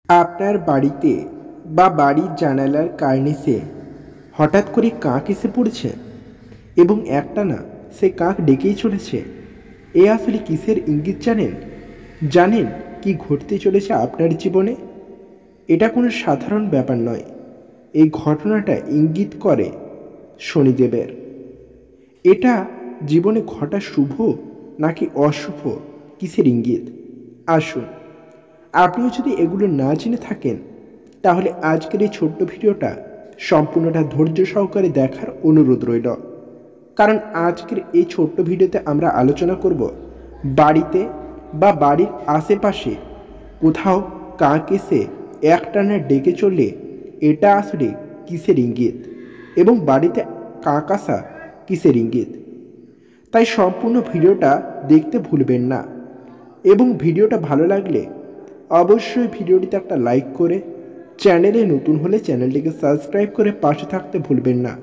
আপনার বাড়িতে বা বাড়ির জানালার কার্নিসে হঠাৎ করে কাক এসে পড়ছে এবং একটানা সে কাক ডেকেই চলেছে। এ আসলে কিসের ইঙ্গিত জানেন? জানেন কি ঘটতে চলেছে আপনার জীবনে? এটা কোনো সাধারণ ব্যাপার নয়। এই ঘটনাটা ইঙ্গিত করে শনিদেবের। এটা জীবনে ঘটা শুভ নাকি অশুভ, কিসের ইঙ্গিত? আসুন, আপনিও যদি এগুলো না জেনে থাকেন তাহলে আজকের এই ছোট্ট ভিডিওটা সম্পূর্ণটা ধৈর্য সহকারে দেখার অনুরোধ রইল। কারণ আজকের এই ছোট্ট ভিডিওতে আমরা আলোচনা করব বাড়িতে বা বাড়ির আশেপাশে কোথাও কাক এসে একটানা ডেকে চললে এটা আসলে কিসের ইঙ্গিত, এবং বাড়িতে কাক আসা কিসের ইঙ্গিত। তাই সম্পূর্ণ ভিডিওটা দেখতে ভুলবেন না, এবং ভিডিওটা ভালো লাগলে অবশ্যই ভিডিওটিতে একটা লাইক করে, চ্যানেলে নতুন হলে চ্যানেলটিকে সাবস্ক্রাইব করে পাশে থাকতে ভুলবেন না,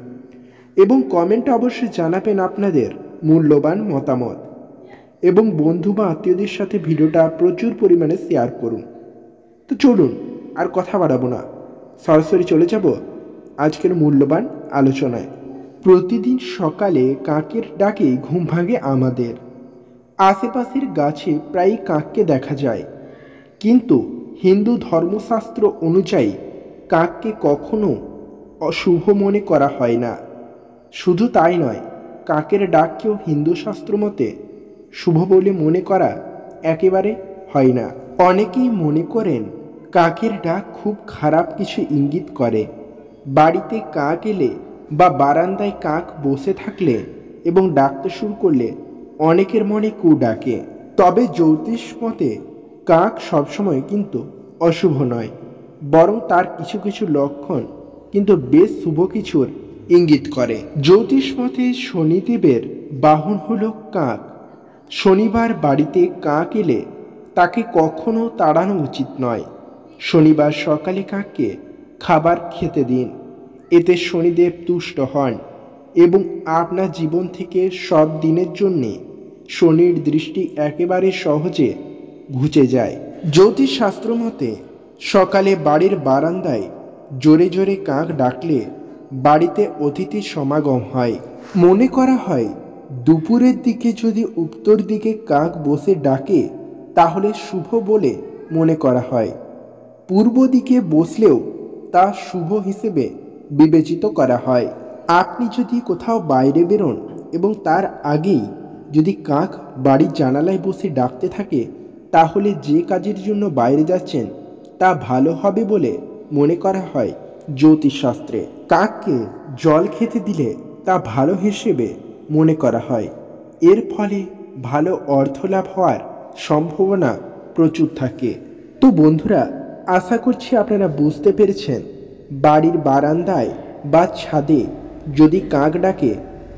এবং কমেন্টে অবশ্যই জানাবেন আপনাদের মূল্যবান মতামত, এবং বন্ধু বা আত্মীয়দের সাথে ভিডিওটা প্রচুর পরিমাণে শেয়ার করুন। তো চলুন আর কথা বাড়াবো না, সরাসরি চলে যাব আজকের মূল্যবান আলোচনায়। প্রতিদিন সকালে কাকের ডাকে ঘুম ভাঙে আমাদের। আশেপাশের গাছে প্রায়ই কাককে দেখা যায়, কিন্তু হিন্দু ধর্মশাস্ত্র অনুযায়ী কাককে কখনো অশুভ মনে করা হয় না। শুধু তাই নয়, কাকের ডাককেও হিন্দু শাস্ত্র মতে শুভ বলে মনে করা একেবারে হয় না। অনেকেই মনে করেন কাকের ডাক খুব খারাপ কিছু ইঙ্গিত করে। বাড়িতে কাক এলে বা বারান্দায় কাক বসে থাকলে এবং ডাকতে শুরু করলে অনেকের মনে কু ডাকে। তবে জ্যোতিষ মতে কাক সবসময় কিন্তু অশুভ নয়, বরং তার কিছু কিছু লক্ষণ কিন্তু বেশ শুভ কিছুর ইঙ্গিত করে। জ্যোতিষ মতে শনিদেবের বাহন হলো কাক। শনিবার বাড়িতে কাক এলে তাকে কখনো তাড়ানো উচিত নয়। শনিবার সকালে কাককে খাবার খেতে দিন, এতে শনিদেব তুষ্ট হন এবং আপনার জীবন থেকে সব দিনের জন্যে শনির দৃষ্টি একেবারে সহজে ঘুচে যায়। জ্যোতিষশাস্ত্র মতে সকালে বাড়ির বারান্দায় জোরে জোরে কাক ডাকলে বাড়িতে অতিথির সমাগম হয়। মনে করা হয় দুপুরের দিকে যদি উত্তর দিকে কাক বসে ডাকে তাহলে শুভ বলে মনে করা হয়। পূর্ব দিকে বসলেও তা শুভ হিসেবে বিবেচিত করা হয়। আপনি যদি কোথাও বাইরে বেরোন এবং তার আগেই যদি কাক বাড়ির জানালায় বসে ডাকতে থাকে, তাহলে যে কাজের জন্য বাইরে যাচ্ছেন তা ভালো হবে বলে মনে করা হয় জ্যোতিষশাস্ত্রে। কাককে জল খেতে দিলে তা ভালো হিসেবে মনে করা হয়। এর ফলে ভালো অর্থ লাভ হওয়ার সম্ভাবনা প্রচুর থাকে। তো বন্ধুরা, আশা করছি আপনারা বুঝতে পেরেছেন বাড়ির বারান্দায় বা ছাদে যদি কাক ডাকে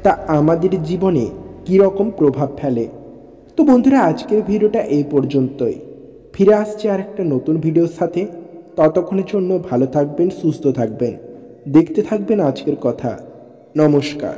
তা আমাদের জীবনে কী রকম প্রভাব ফেলে। তো বন্ধুরা, আজকের ভিডিওটা এই পর্যন্তই। ফিরে আসছে আর একটা নতুন ভিডিওর সাথে। ততক্ষণের জন্য ভালো থাকবেন, সুস্থ থাকবেন, দেখতে থাকবেন আজকের কথা। নমস্কার।